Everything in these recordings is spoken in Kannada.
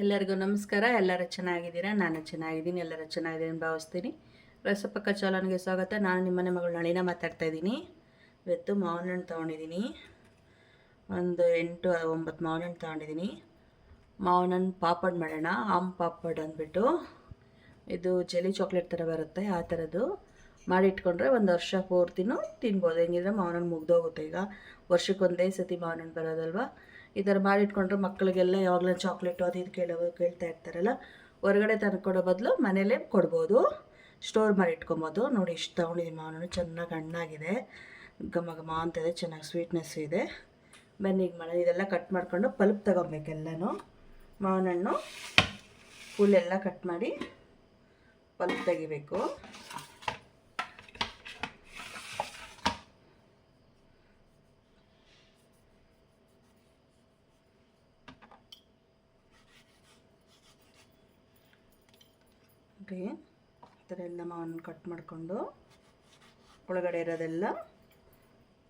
ಎಲ್ಲರಿಗೂ ನಮಸ್ಕಾರ. ಎಲ್ಲರೂ ಚೆನ್ನಾಗಿದ್ದೀರಾ? ನಾನು ಚೆನ್ನಾಗಿದ್ದೀನಿ. ಎಲ್ಲರೂ ಚೆನ್ನಾಗಿದ್ದೀನಿ ಭಾವಿಸ್ತೀನಿ. ರಸಪಕ್ಕ ಚಾನಲ್ಗೆ ಸ್ವಾಗತ. ನಾನು ನಿಮ್ಮನೆ ಮಗಳು ನಳಿನ ಮಾತಾಡ್ತಾ ಇದ್ದೀನಿ. ಇವತ್ತು ಮಾವಿನ ಹಣ್ಣು ತೊಗೊಂಡಿದ್ದೀನಿ. ಒಂದು 8-9 ಮಾವಿನ ಹಣ್ಣು ತೊಗೊಂಡಿದ್ದೀನಿ. ಮಾವಿನ ಹಣ್ಣು ಪಾಪಡ್ ಮಾಡೋಣ. ಪಾಪಡ್ ಅಂದ್ಬಿಟ್ಟು ಇದು ಜೆಲಿ ಚಾಕ್ಲೇಟ್ ಥರ ಬರುತ್ತೆ. ಆ ಥರದ್ದು ಮಾಡಿಟ್ಕೊಂಡ್ರೆ ಒಂದು ವರ್ಷ ಪೂರ್ತಿನೂ ತಿನ್ಬೋದು. ಹೆಂಗಿದ್ರೆ ಮಾವಿನ ಹಣ್ಣು ಮುಗ್ದೋಗುತ್ತೆ. ಈಗ ವರ್ಷಕ್ಕೊಂದೇ ಸತಿ ಮಾವಿನ ಹಣ್ಣು ಬರೋದಲ್ವ. ಈ ಥರ ಮಾಡಿಟ್ಕೊಂಡ್ರೆ ಮಕ್ಕಳಿಗೆಲ್ಲ ಯಾವಾಗಲೂ ಚಾಕ್ಲೇಟು ಅದು ಇದು ಕೇಳ್ತಾ ಇರ್ತಾರಲ್ಲ, ಹೊರಗಡೆ ತಂದುಕೊಡೋ ಬದಲು ಮನೇಲೇ ಕೊಡ್ಬೋದು, ಸ್ಟೋರ್ ಮಾಡಿ ಇಟ್ಕೊಬೋದು. ನೋಡಿ ಇಷ್ಟು ತೊಗೊಂಡಿದ್ದೀನಿ ಮಾವಿನ ಹಣ್ಣು. ಚೆನ್ನಾಗಿ ಹಣ್ಣಾಗಿದೆ, ಘಮ ಘಮ ಅಂತಿದೆ, ಚೆನ್ನಾಗಿ ಸ್ವೀಟ್ನೆಸ್ ಇದೆ. ಬನ್ನಿ ಈಗ ಮಾಡೋದು. ಇದೆಲ್ಲ ಕಟ್ ಮಾಡ್ಕೊಂಡು ಪಲ್ಪ್ ತೊಗೊಬೇಕೆಲ್ಲನೂ. ಮಾವಿನ ಹಣ್ಣು ಫುಲ್ಲೆಲ್ಲ ಕಟ್ ಮಾಡಿ ಪಲ್ಪ್ ತೆಗಿಬೇಕು. ಈ ಥರ ಎಲ್ಲ ಮಾವನ್ನು ಕಟ್ ಮಾಡಿಕೊಂಡು ಒಳಗಡೆ ಇರೋದೆಲ್ಲ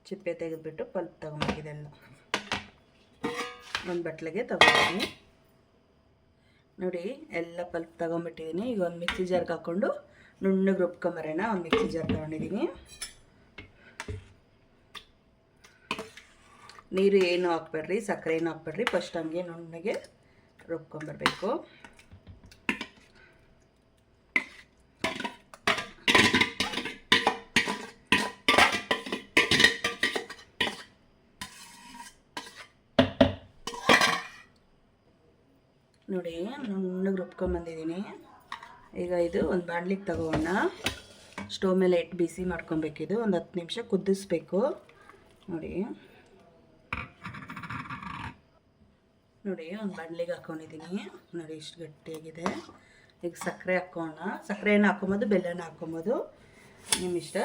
ಚಿಪ್ಪೆ ತೆಗೆದುಬಿಟ್ಟು ಪಲ್ಪ್ ತೊಗೊಂಬೇಕಿದೆಲ್ಲ ಒಂದು ಬಟ್ಲಿಗೆ ತೊಗೊಂಡಿದ್ದೀನಿ. ನೋಡಿ ಎಲ್ಲ ಪಲ್ಪ್ ತೊಗೊಂಬಿಟ್ಟಿದ್ದೀನಿ. ಈಗ ಒಂದು ಮಿಕ್ಸಿ ಜಾರ್ಗೆ ಹಾಕ್ಕೊಂಡು ನುಣ್ಣಗೆ ರುಬ್ಕೊಂಬರೋಣ. ಒಂದು ಮಿಕ್ಸಿ ಜಾರ್ ತೊಗೊಂಡಿದ್ದೀನಿ. ನೀರು ಏನು ಹಾಕ್ಬೇಡ್ರಿ, ಸಕ್ಕರೆ ಏನು ಹಾಕ್ಬೇಡ್ರಿ. ಫಸ್ಟ್ ಹಂಗೆ ನುಣ್ಣಗೆ ರುಬ್ಕೊಂಬರ್ಬೇಕು. ನೋಡಿ ನುಣ್ಣಗೆ ರುಬ್ಕೊಂಬಂದಿದ್ದೀನಿ. ಈಗ ಇದು ಒಂದು ಬಾಣಲಿಗೆ ತಗೋಣ. ಸ್ಟವ್ ಮೇಲೆ ಇಟ್ಟು ಬಿಸಿ ಮಾಡ್ಕೊಬೇಕಿದು. ಒಂದು 10 ನಿಮಿಷ ಕುದಿಸ್ಬೇಕು. ನೋಡಿ ಒಂದು ಬಾಣಲಿಗೆ ಹಾಕ್ಕೊಂಡಿದ್ದೀನಿ. ನೋಡಿ ಇಷ್ಟು ಗಟ್ಟಿಯಾಗಿದೆ. ಈಗ ಸಕ್ಕರೆ ಹಾಕೋಣ. ಸಕ್ಕರೆನ ಹಾಕ್ಕೊಬೋದು, ಬೆಲ್ಲನ ಹಾಕ್ಕೊಬೋದು, ನಿಮ್ಮ ಇಷ್ಟ.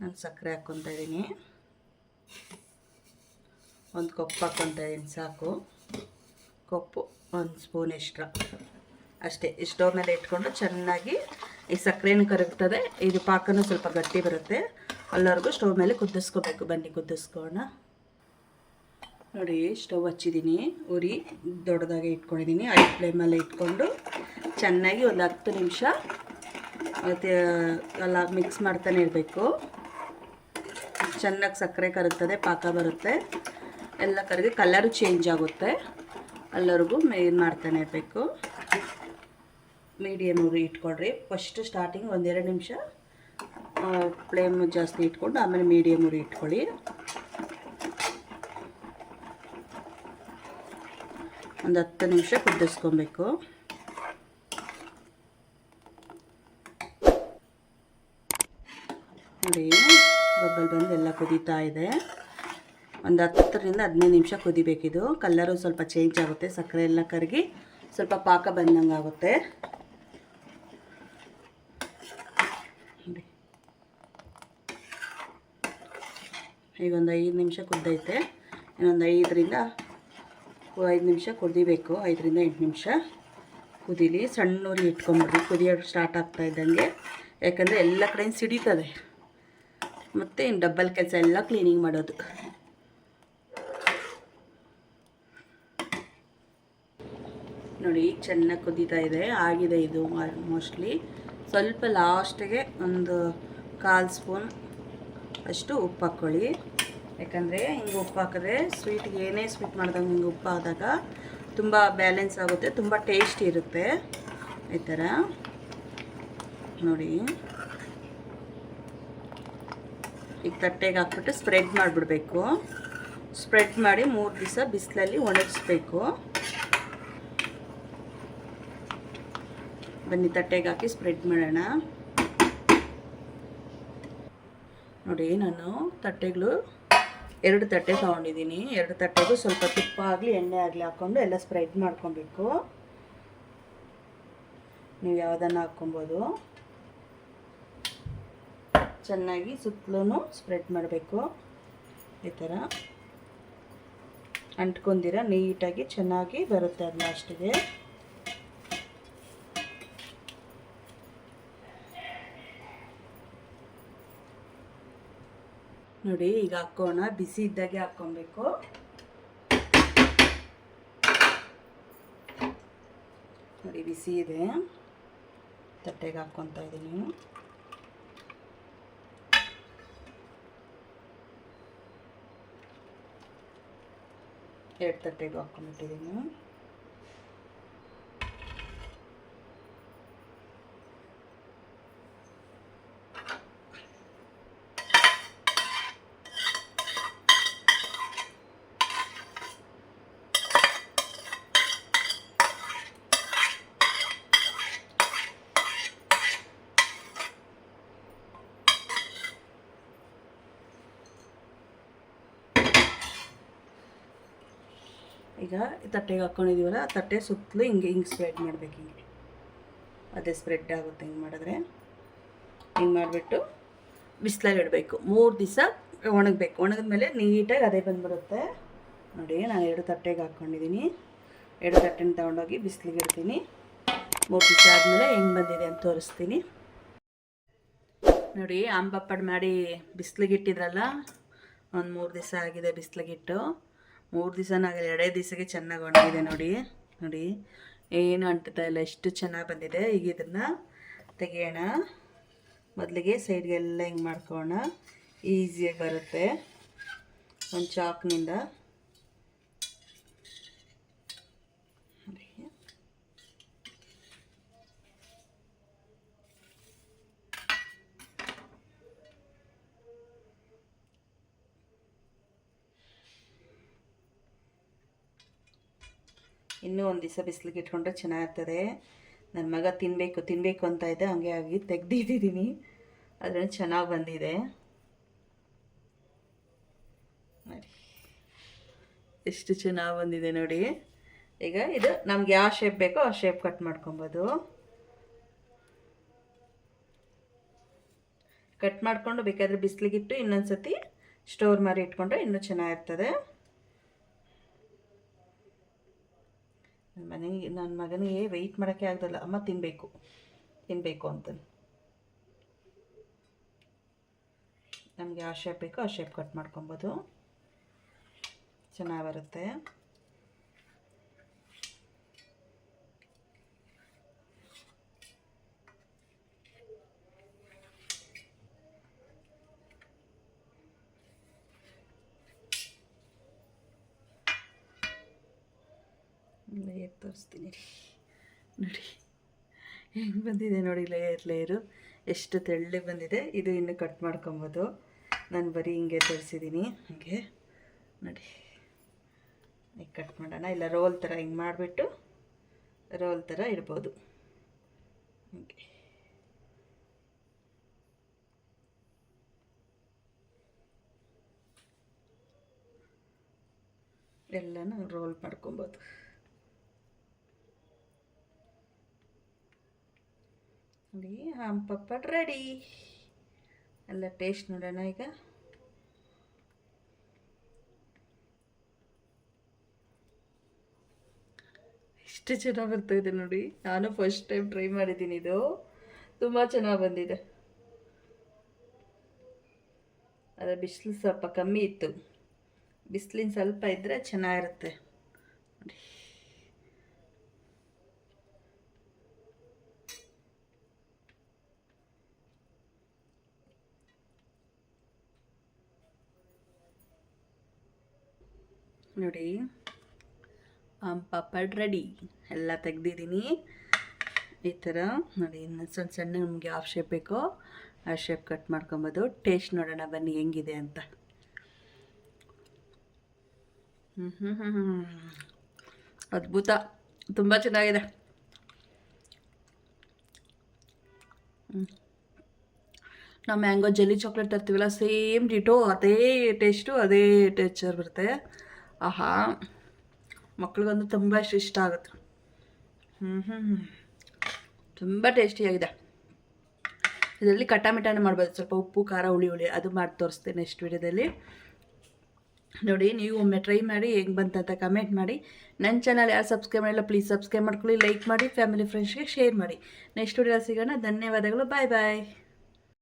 ನಾನು ಸಕ್ಕರೆ ಹಾಕ್ಕೊತಾ ಇದ್ದೀನಿ. ಒಂದು ಕಪ್ ಹಾಕ್ಕೊತಾ ಇದ್ದೀನಿ, ಸಾಕು. ಕಪ್ಪು 1 ಸ್ಪೂನ್ ಎಕ್ಸ್ಟ್ರಾ ಅಷ್ಟೇ. ಸ್ಟವ್ ಮೇಲೆ ಇಟ್ಕೊಂಡು ಚೆನ್ನಾಗಿ ಈ ಸಕ್ಕರೆನೂ ಕರಗ್ತದೆ, ಇದು ಪಾಕನೂ ಸ್ವಲ್ಪ ಗಟ್ಟಿ ಬರುತ್ತೆ. ಅಲ್ಲವರೆಗೂ ಸ್ಟವ್ ಮೇಲೆ ಕುದಿಸ್ಕೋಬೇಕು. ಬನ್ನಿ ಕುದಿಸ್ಕೋಣ. ನೋಡಿ ಸ್ಟವ್ ಹಚ್ಚಿದ್ದೀನಿ. ಉರಿ ದೊಡ್ಡದಾಗೆ ಇಟ್ಕೊಂಡಿದ್ದೀನಿ. ಹೈ ಫ್ಲೇಮಲ್ಲೇ ಇಟ್ಕೊಂಡು ಚೆನ್ನಾಗಿ ಒಂದು 10 ನಿಮಿಷ ಮತ್ತು ಎಲ್ಲ ಮಿಕ್ಸ್ ಮಾಡ್ತಾನೆ ಇರಬೇಕು. ಚೆನ್ನಾಗಿ ಸಕ್ಕರೆ ಕರಗ್ತದೆ, ಪಾಕ ಬರುತ್ತೆ, ಎಲ್ಲ ಕರಗಿ ಕಲರು ಚೇಂಜ್ ಆಗುತ್ತೆ. ಎಲ್ಲರಿಗೂ ಏನು ಮಾಡ್ತಾನೆ ಇರಬೇಕು. ಮೀಡಿಯಮ್ ಉರಿ ಇಟ್ಕೊಳ್ರಿ. ಫಸ್ಟ್ ಸ್ಟಾರ್ಟಿಂಗ್ 1-2 ನಿಮಿಷ ಫ್ಲೇಮ್ ಜಾಸ್ತಿ ಇಟ್ಕೊಂಡು ಆಮೇಲೆ ಮೀಡಿಯಮ್ ಉರಿ ಇಟ್ಕೊಳ್ಳಿ. ಒಂದು 10 ನಿಮಿಷ ಕುದಿಸ್ಕೊಬೇಕು. ನೋಡಿ ಬಬ್ಬಲ್ ಬಂದು ಎಲ್ಲ ಕುದೀತಾ ಇದೆ. ಒಂದು 10-15 ನಿಮಿಷ ಕುದಿಬೇಕಿದು. ಕಲ್ಲರು ಸ್ವಲ್ಪ ಚೇಂಜ್ ಆಗುತ್ತೆ, ಸಕ್ಕರೆ ಎಲ್ಲ ಕರಗಿ ಸ್ವಲ್ಪ ಪಾಕ ಬಂದಂಗೆ ಆಗುತ್ತೆ. ಈಗ ಒಂದು 5 ನಿಮಿಷ ಕುದ್ದೈತೆ. ಇನ್ನೊಂದು 5 ನಿಮಿಷ ಕುದಿಬೇಕು. 5-8 ನಿಮಿಷ ಕುದೀಲಿ. ಸಣ್ಣ ಉರಿ ಇಟ್ಕೊಂಬಿಡ್ರಿ ಕುದಿಯೋದು ಸ್ಟಾರ್ಟ್ ಆಗ್ತಾ ಇದ್ದಂಗೆ, ಯಾಕಂದರೆ ಎಲ್ಲ ಕಡೆ ಸಿಡಿತದೆ. ಮತ್ತು ಇನ್ನು ಡಬ್ಬಲ್ ಕೆಲಸ ಎಲ್ಲ ಕ್ಲೀನಿಂಗ್ ಮಾಡೋದು. ನೋಡಿ ಚೆನ್ನಾಗಿ ಕುದೀತಾ ಇದೆ, ಆಗಿದೆ ಇದು ಮೋಸ್ಟ್ಲಿ. ಸ್ವಲ್ಪ ಲಾಸ್ಟಿಗೆ ಒಂದು 1/4 ಸ್ಪೂನ್ ಅಷ್ಟು ಉಪ್ಪು ಹಾಕ್ಕೊಳ್ಳಿ. ಯಾಕಂದರೆ ಹಿಂಗೆ ಉಪ್ಪು ಹಾಕಿದ್ರೆ ಸ್ವೀಟ್ಗೆ ಏನೇ ಸ್ವೀಟ್ ಮಾಡಿದಾಗ ಹಿಂಗೆ ಉಪ್ಪು ಆದಾಗ ತುಂಬ ಬ್ಯಾಲೆನ್ಸ್ ಆಗುತ್ತೆ, ತುಂಬ ಟೇಸ್ಟಿ ಇರುತ್ತೆ. ಈ ಥರ ನೋಡಿ ಈಗ ತಟ್ಟೆಗೆ ಹಾಕ್ಬಿಟ್ಟು ಸ್ಪ್ರೆಡ್ ಮಾಡಿಬಿಡ್ಬೇಕು. ಸ್ಪ್ರೆಡ್ ಮಾಡಿ 3 ದಿವಸ ಬಿಸಿಲಲ್ಲಿ ಒಣಗಿಸ್ಬೇಕು. ಬನ್ನಿ ತಟ್ಟೆಗೆ ಹಾಕಿ ಸ್ಪ್ರೆಡ್ ಮಾಡೋಣ. ನೋಡಿ ನಾನು ತಟ್ಟೆಗಳು 2 ತಟ್ಟೆ ತೊಗೊಂಡಿದ್ದೀನಿ. 2 ತಟ್ಟೆಗೂ ಸ್ವಲ್ಪ ತುಪ್ಪ ಆಗಲಿ ಎಣ್ಣೆ ಆಗಲಿ ಹಾಕ್ಕೊಂಡು ಎಲ್ಲ ಸ್ಪ್ರೆಡ್ ಮಾಡ್ಕೊಬೇಕು. ನೀವು ಯಾವುದನ್ನು ಹಾಕ್ಕೊಬೋದು. ಚೆನ್ನಾಗಿ ಸುತ್ತಲೂ ಸ್ಪ್ರೆಡ್ ಮಾಡಬೇಕು. ಈ ಥರ ಅಂಟ್ಕೊಂಡಿರ ನೀಟಾಗಿ ಚೆನ್ನಾಗಿ ಬರುತ್ತೆ ಅದು ಲಾಸ್ಟಿಗೆ. ನೋಡಿ ಈಗ ಹಾಕೋಣ. ಬಿಸಿ ಇದ್ದಾಗೆ ಹಾಕ್ಕೊಬೇಕು. ನೋಡಿ ಬಿಸಿ ಇದೆ, ತಟ್ಟೆಗೆ ಹಾಕ್ಕೊತಾ ಇದ್ದೀನಿ. ಎರಡು ತಟ್ಟೆಗೆ ಹಾಕ್ಕೊಂಡ್ಬಿಟ್ಟಿದ್ದೀನಿ. ಈಗ ತಟ್ಟೆಗೆ ಹಾಕ್ಕೊಂಡಿದ್ದೀವಲ್ಲ, ಆ ತಟ್ಟೆ ಸುತ್ತಲೂ ಹಿಂಗೆ ಸ್ಪ್ರೆಡ್ ಮಾಡಬೇಕು. ಹಿಂಗೆ ಅದೇ ಸ್ಪ್ರೆಡ್ ಆಗುತ್ತೆ. ಹಿಂಗೆ ಮಾಡಿದ್ರೆ ಹಿಂಗೆ ಮಾಡಿಬಿಟ್ಟು ಬಿಸಿಲಲ್ಲಿ ಇಡಬೇಕು. 3 ದಿವಸ ಒಣಗಬೇಕು. ಒಣಗಿದ್ಮೇಲೆ ನೀಟಾಗಿ ಅದೇ ಬಂದುಬಿಡುತ್ತೆ. ನೋಡಿ, ನಾನು 2 ತಟ್ಟೆಗೆ ಹಾಕ್ಕೊಂಡಿದ್ದೀನಿ. 2 ತಟ್ಟೆನ ತೊಗೊಂಡೋಗಿ ಬಿಸಿಲಿಗೆ ಇಡ್ತೀನಿ. 3 ದಿವಸ ಆದಮೇಲೆ ಹೆಂಗೆ ಬಂದಿದೆ ಅಂತ ತೋರಿಸ್ತೀನಿ. ನೋಡಿ, ಆಂಬಪ್ಪಡ್ ಮಾಡಿ ಬಿಸಿಲಿಗೆ ಇಟ್ಟಿದ್ರಲ್ಲ, ಒಂದು 3 ದಿವಸ ಆಗಿದೆ ಬಿಸಿಲಿಗಿಟ್ಟು. 3 ದಿವಸನಾಗಲ್ಲ, 2 ದಿವಸಕ್ಕೆ ಚೆನ್ನಾಗಿ ಒಣಗಿದೆ. ನೋಡಿ ನೋಡಿ, ಏನು ಅಂಟ್ತಾ ಇಲ್ಲ, ಎಷ್ಟು ಚೆನ್ನಾಗಿ ಬಂದಿದೆ. ಈಗ ಇದನ್ನು ತೆಗಿಯೋಣ. ಮೊದಲಿಗೆ ಸೈಡ್ಗೆಲ್ಲ ಹಿಂಗೆ ಮಾಡ್ಕೊಳ್ಳೋಣ. ಈಸಿಯಾಗಿ ಬರುತ್ತೆ ಒಂದು ಚಾಕ್ನಿಂದ. ಇನ್ನೂ ಒಂದು ದಿವಸ ಬಿಸಿಲಿಗೆ ಇಟ್ಕೊಂಡ್ರೆ ಚೆನ್ನಾಗಿರ್ತದೆ. ನನ್ನ ಮಗ ತಿನ್ನಬೇಕು ಅಂತ ಇದೆ, ಹಂಗೆ ಆಗಿ ತೆಗ್ದಿದ್ದೀನಿ. ಅದರಿಂದ ಚೆನ್ನಾಗಿ ಬಂದಿದೆ. ನೋಡಿ ಎಷ್ಟು ಚೆನ್ನಾಗಿ ಬಂದಿದೆ ನೋಡಿ. ಈಗ ಇದು ನಮ್ಗೆ ಯಾವ ಶೇಪ್ ಬೇಕೋ ಆ ಶೇಪ್ ಕಟ್ ಮಾಡ್ಕೊಬೋದು. ಕಟ್ ಮಾಡಿಕೊಂಡು ಬೇಕಾದರೆ ಬಿಸಿಲಿಗಿಟ್ಟು ಇನ್ನೊಂದು ಸತಿ ಸ್ಟೋರ್ ಮಾಡಿ ಇಟ್ಕೊಂಡ್ರೆ ಇನ್ನೂ ಚೆನ್ನಾಗಿರ್ತದೆ. ನನ್ನ ಮಗನಿಗೆ ವೆಯ್ಟ್ ಮಾಡೋಕ್ಕೆ ಆಗ್ದಲ್ಲ, ಅಮ್ಮ ತಿನ್ನಬೇಕು ಅಂತಾನೆ. ನಮಗೆ ಯಾವ ಶೇಪ್ ಬೇಕೋ ಆ ಶೇಪ್ ಕಟ್ ಮಾಡ್ಕೊಬೋದು, ಚೆನ್ನಾಗಿ ಬರುತ್ತೆ. ಲೇಯರ್ ತೋರಿಸ್ತೀನಿ ನೋಡಿ, ಹೆಂಗೆ ಬಂದಿದೆ ನೋಡಿ. ಲೇಯರು ಎಷ್ಟು ತೆಳ್ಳಗೆ ಬಂದಿದೆ. ಇದು ಇನ್ನು ಕಟ್ ಮಾಡ್ಕೊಬೋದು. ನಾನು ಬರೀ ಹಿಂಗೆ ತೋರಿಸಿದ್ದೀನಿ. ಹಾಗೆ ನೋಡಿ, ಈಗ ಕಟ್ ಮಾಡೋಣ. ಇಲ್ಲ ರೋಲ್ ಥರ ಹಿಂಗೆ ಮಾಡಿಬಿಟ್ಟು ರೋಲ್ ಥರ ಇಡ್ಬೋದು. ಹೀಗೆ ಎಲ್ಲನೂ ರೋಲ್ ಮಾಡ್ಕೊಬೋದು. ನೋಡಿ, ಆಂಬಪ್ಪಡ್ ರೆಡಿ. ಎಲ್ಲ ಟೇಸ್ಟ್ ನೋಡೋಣ ಈಗ. ಎಷ್ಟು ಚೆನ್ನಾಗಿ ಬರ್ತಾಯಿದೆ ನೋಡಿ. ನಾನು ಫಸ್ಟ್ ಟೈಮ್ ಟ್ರೈ ಮಾಡಿದ್ದೀನಿ. ಇದು ತುಂಬ ಚೆನ್ನಾಗಿ ಬಂದಿದೆ. ಆದರೆ ಬಿಸಿಲು ಸ್ವಲ್ಪ ಕಮ್ಮಿ ಇತ್ತು. ಬಿಸಿಲಿನ ಸ್ವಲ್ಪ ಇದ್ದರೆ ಚೆನ್ನಾಗಿರುತ್ತೆ ನೋಡಿ. ನೋಡಿ, ಆಂಬಪ್ಪಡ್ ರೆಡಿ. ಎಲ್ಲ ತೆಗ್ದಿದ್ದೀನಿ ಈ ಥರ ನೋಡಿ. ಇನ್ನು ಸಣ್ಣ ನಮಗೆ ಯಾವ ಶೇಪ್ ಬೇಕೋ ಆ ಶೇಪ್ ಕಟ್ ಮಾಡ್ಕೊಬೋದು. ಟೇಸ್ಟ್ ನೋಡೋಣ ಬನ್ನಿ ಹೆಂಗಿದೆ ಅಂತ. ಅದ್ಭುತ, ತುಂಬ ಚೆನ್ನಾಗಿದೆ. ನಾವು ಮ್ಯಾಂಗೋ ಜೆಲ್ಲಿ ಚಾಕ್ಲೇಟ್ ತರ್ತೀವಲ್ಲ, ಸೇಮ್ ಡಿಟೋ ಅದೇ ಟೇಸ್ಟು, ಅದೇ ಟೆಕ್ಸ್ಚರ್ ಬರುತ್ತೆ. ಆಹಾ, ಮಕ್ಳಿಗಂತೂ ತುಂಬ ಇಷ್ಟ ಆಗುತ್ತೆ. ತುಂಬ ಟೇಸ್ಟಿಯಾಗಿದೆ. ಇದರಲ್ಲಿ ಕಟ್ಟಾಮಿಟಾನ ಮಾಡ್ಬೋದು. ಸ್ವಲ್ಪ ಉಪ್ಪು ಖಾರ ಹುಳಿ ಅದು ಮಾಡಿ ತೋರಿಸ್ತೇನೆ ನೆಕ್ಸ್ಟ್ ವೀಡಿಯೋದಲ್ಲಿ. ನೋಡಿ, ನೀವು ಒಮ್ಮೆ ಟ್ರೈ ಮಾಡಿ ಹೆಂಗೆ ಬಂತಂತ ಕಮೆಂಟ್ ಮಾಡಿ. ನನ್ನ ಚಾನಲ್ ಯಾರು ಸಬ್ಸ್ಕ್ರೈಬ್ ಮಾಡಿಲ್ಲ ಪ್ಲೀಸ್ ಸಬ್ಸ್ಕ್ರೈಬ್ ಮಾಡ್ಕೊಳ್ಳಿ, ಲೈಕ್ ಮಾಡಿ, ಫ್ಯಾಮಿಲಿ ಫ್ರೆಂಡ್ಸ್ಗೆ ಶೇರ್ ಮಾಡಿ. ನೆಕ್ಸ್ಟ್ ವೀಡಿಯೋ ಸಿಗೋಣ. ಧನ್ಯವಾದಗಳು. ಬಾಯ್ ಬಾಯ್.